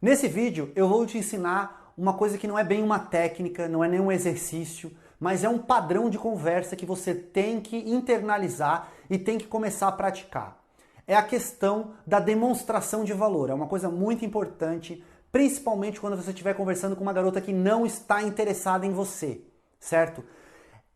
Nesse vídeo eu vou te ensinar uma coisa que não é bem uma técnica, não é nenhum exercício, mas é um padrão de conversa que você tem que internalizar e tem que começar a praticar. É a questão da demonstração de valor. É uma coisa muito importante, principalmente quando você estiver conversando com uma garota que não está interessada em você, certo?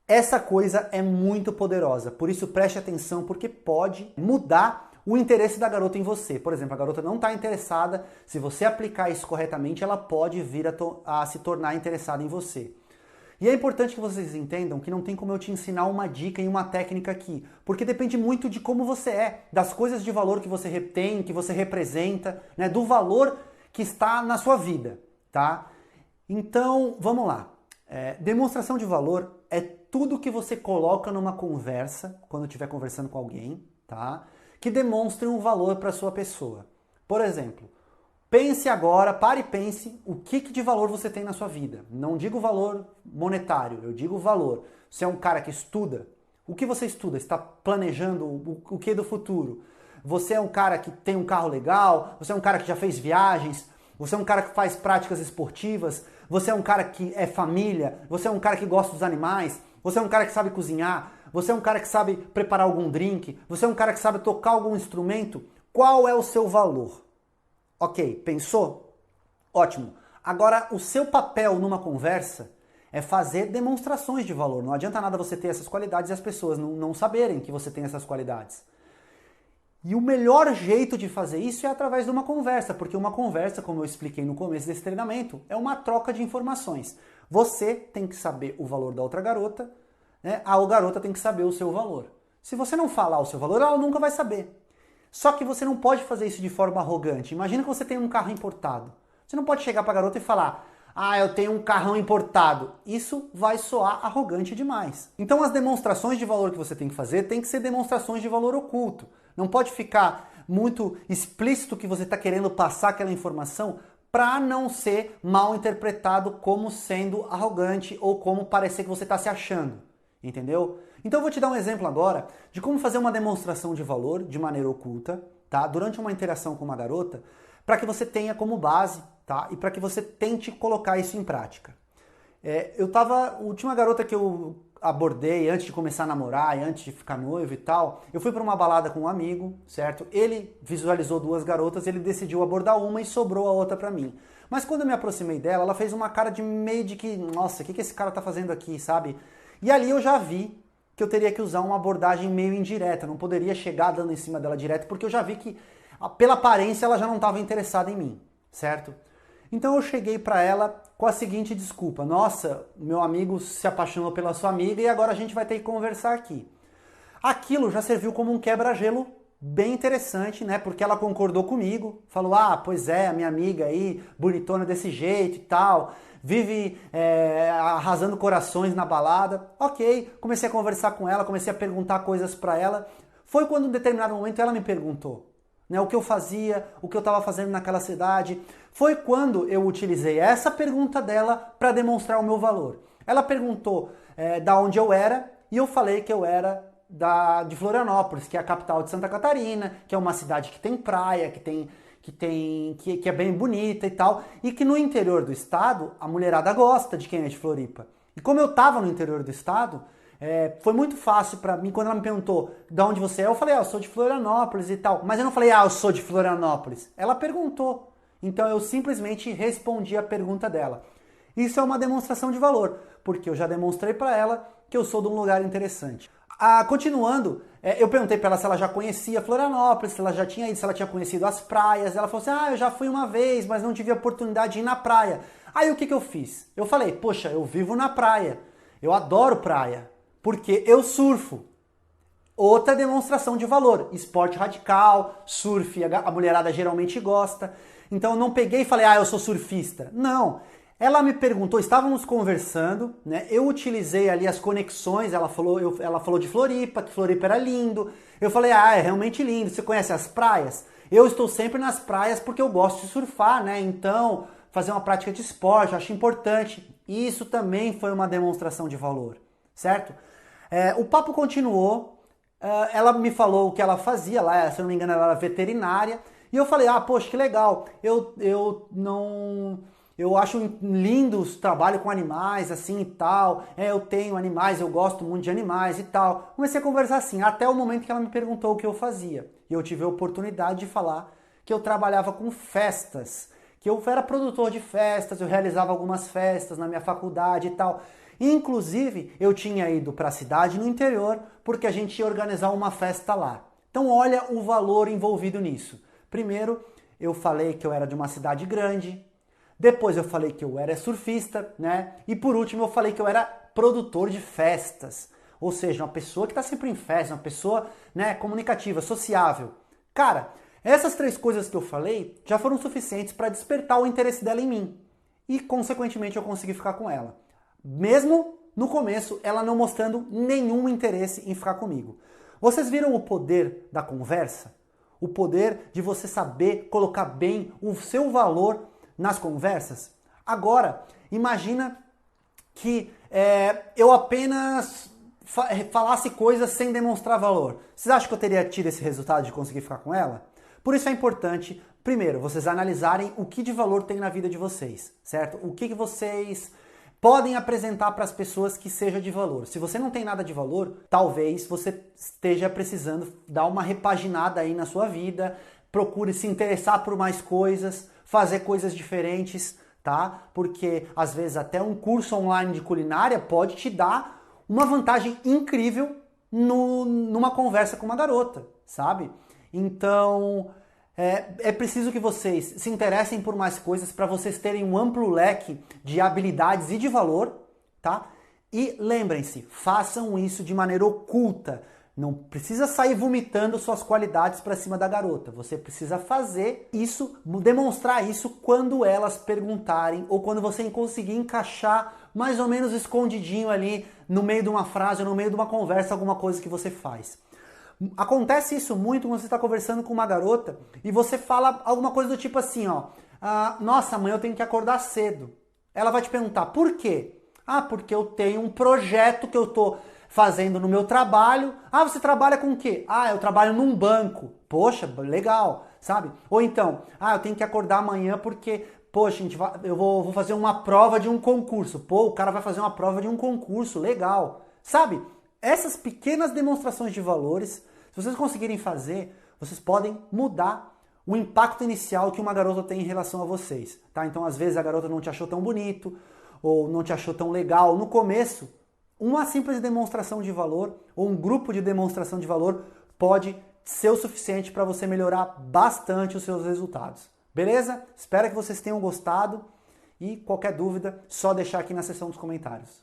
Essa coisa é muito poderosa, por isso preste atenção, porque pode mudar o interesse da garota em você. Por exemplo, a garota não está interessada, se você aplicar isso corretamente, ela pode vir a se tornar interessada em você. E é importante que vocês entendam que não tem como eu te ensinar uma dica e uma técnica aqui, porque depende muito de como você é, das coisas de valor que você tem, que você representa, né, do valor que está na sua vida, tá? Então, vamos lá. Demonstração de valor é tudo que você coloca numa conversa, quando estiver conversando com alguém, tá? Que demonstre um valor para a sua pessoa. Por exemplo, pense agora, pare e pense o que de valor você tem na sua vida. Não digo valor monetário, eu digo valor. Você é um cara que estuda? O que você estuda? Está planejando o que do futuro? Você é um cara que tem um carro legal? Você é um cara que já fez viagens? Você é um cara que faz práticas esportivas? Você é um cara que é família? Você é um cara que gosta dos animais? Você é um cara que sabe cozinhar? Você é um cara que sabe preparar algum drink? Você é um cara que sabe tocar algum instrumento? Qual é o seu valor? Ok, pensou? Ótimo. Agora, o seu papel numa conversa é fazer demonstrações de valor. Não adianta nada você ter essas qualidades e as pessoas não saberem que você tem essas qualidades. E o melhor jeito de fazer isso é através de uma conversa, porque uma conversa, como eu expliquei no começo desse treinamento, é uma troca de informações. Você tem que saber o valor da outra garota, né? A garota tem que saber o seu valor. Se você não falar o seu valor, ela nunca vai saber. Só que você não pode fazer isso de forma arrogante. Imagina que você tem um carro importado. Você não pode chegar para a garota e falar: ah, eu tenho um carrão importado. Isso vai soar arrogante demais. Então as demonstrações de valor que você tem que fazer tem que ser demonstrações de valor oculto. Não pode ficar muito explícito que você está querendo passar aquela informação para não ser mal interpretado como sendo arrogante ou como parecer que você está se achando. Entendeu? Então eu vou te dar um exemplo agora de como fazer uma demonstração de valor de maneira oculta, tá? Durante uma interação com uma garota, para que você tenha como base, tá? E para que você tente colocar isso em prática. A última garota que eu abordei antes de começar a namorar e antes de ficar noivo e tal, eu fui para uma balada com um amigo, certo? Ele visualizou duas garotas, ele decidiu abordar uma e sobrou a outra para mim. Mas quando eu me aproximei dela, ela fez uma cara de meio de que, nossa, o que esse cara tá fazendo aqui, sabe? E ali eu já vi que eu teria que usar uma abordagem meio indireta, não poderia chegar dando em cima dela direto, porque eu já vi que, pela aparência, ela já não estava interessada em mim, certo? Então eu cheguei para ela com a seguinte desculpa: nossa, meu amigo se apaixonou pela sua amiga e agora a gente vai ter que conversar aqui. Aquilo já serviu como um quebra-gelo bem interessante, né? Porque ela concordou comigo, falou: ah, pois é, a minha amiga aí, bonitona desse jeito e tal, vive arrasando corações na balada. Ok, comecei a conversar com ela, comecei a perguntar coisas para ela. Foi quando em um determinado momento ela me perguntou, né, o que eu fazia, o que eu estava fazendo naquela cidade. Foi quando eu utilizei essa pergunta dela para demonstrar o meu valor. Ela perguntou da onde eu era e eu falei que eu era de Florianópolis, que é a capital de Santa Catarina, que é uma cidade que tem praia, que é bem bonita e tal, e que no interior do estado a mulherada gosta de quem é de Floripa. E como eu estava no interior do estado, foi muito fácil para mim, quando ela me perguntou de onde você é, eu falei: eu sou de Florianópolis e tal. Mas eu não falei: eu sou de Florianópolis. Ela perguntou. Então eu simplesmente respondi a pergunta dela. Isso é uma demonstração de valor, porque eu já demonstrei para ela que eu sou de um lugar interessante. Continuando, eu perguntei para ela se ela já conhecia Florianópolis, se ela já tinha ido, se ela tinha conhecido as praias. Ela falou assim: eu já fui uma vez, mas não tive a oportunidade de ir na praia. Aí o que eu fiz? Eu falei: poxa, eu vivo na praia, eu adoro praia, porque eu surfo. Outra demonstração de valor: esporte radical, surf, a mulherada geralmente gosta. Então eu não peguei e falei: eu sou surfista. Não. Ela me perguntou, estávamos conversando, né? Eu utilizei ali as conexões, ela falou de Floripa, que Floripa era lindo. Eu falei: é realmente lindo. Você conhece as praias? Eu estou sempre nas praias porque eu gosto de surfar, né? Então, fazer uma prática de esporte, eu acho importante. Isso também foi uma demonstração de valor, certo? O papo continuou, ela me falou o que ela fazia lá, se eu não me engano ela era veterinária, E eu falei, poxa, que legal, eu acho lindo o trabalho com animais, assim e tal, eu tenho animais, eu gosto muito de animais e tal. Comecei a conversar assim, até o momento que ela me perguntou o que eu fazia. E eu tive a oportunidade de falar que eu trabalhava com festas, que eu era produtor de festas, eu realizava algumas festas na minha faculdade e tal. Inclusive, eu tinha ido para a cidade no interior porque a gente ia organizar uma festa lá. Então olha o valor envolvido nisso. Primeiro, eu falei que eu era de uma cidade grande. Depois eu falei que eu era surfista, né? E por último eu falei que eu era produtor de festas. Ou seja, uma pessoa que está sempre em festa, uma pessoa, né, comunicativa, sociável. Cara, essas 3 coisas que eu falei já foram suficientes para despertar o interesse dela em mim. E, consequentemente, eu consegui ficar com ela. Mesmo no começo, ela não mostrando nenhum interesse em ficar comigo. Vocês viram o poder da conversa? O poder de você saber colocar bem o seu valor nas conversas? Agora, imagina que eu apenas falasse coisas sem demonstrar valor. Vocês acham que eu teria tido esse resultado de conseguir ficar com ela? Por isso é importante, primeiro, vocês analisarem o que de valor tem na vida de vocês, certo? O que vocês podem apresentar para as pessoas que seja de valor. Se você não tem nada de valor, talvez você esteja precisando dar uma repaginada aí na sua vida, procure se interessar por mais coisas, fazer coisas diferentes, tá? Porque às vezes até um curso online de culinária pode te dar uma vantagem incrível numa conversa com uma garota, sabe? Então, é preciso que vocês se interessem por mais coisas para vocês terem um amplo leque de habilidades e de valor, tá? E lembrem-se, façam isso de maneira oculta. Não precisa sair vomitando suas qualidades para cima da garota. Você precisa fazer isso, demonstrar isso quando elas perguntarem ou quando você conseguir encaixar mais ou menos escondidinho ali no meio de uma frase ou no meio de uma conversa, alguma coisa que você faz. Acontece isso muito quando você está conversando com uma garota e você fala alguma coisa do tipo assim, ó, nossa, amanhã eu tenho que acordar cedo. Ela vai te perguntar, por quê? Porque eu tenho um projeto que eu tô fazendo no meu trabalho. Você trabalha com o quê? Eu trabalho num banco. Poxa, legal, sabe? Ou então, eu tenho que acordar amanhã porque, poxa, eu vou fazer uma prova de um concurso. Pô, o cara vai fazer uma prova de um concurso, legal. Sabe? Essas pequenas demonstrações de valores, se vocês conseguirem fazer, vocês podem mudar o impacto inicial que uma garota tem em relação a vocês, tá? Então, às vezes a garota não te achou tão bonito ou não te achou tão legal no começo. Uma simples demonstração de valor ou um grupo de demonstração de valor pode ser o suficiente para você melhorar bastante os seus resultados. Beleza? Espero que vocês tenham gostado e qualquer dúvida, só deixar aqui na seção dos comentários.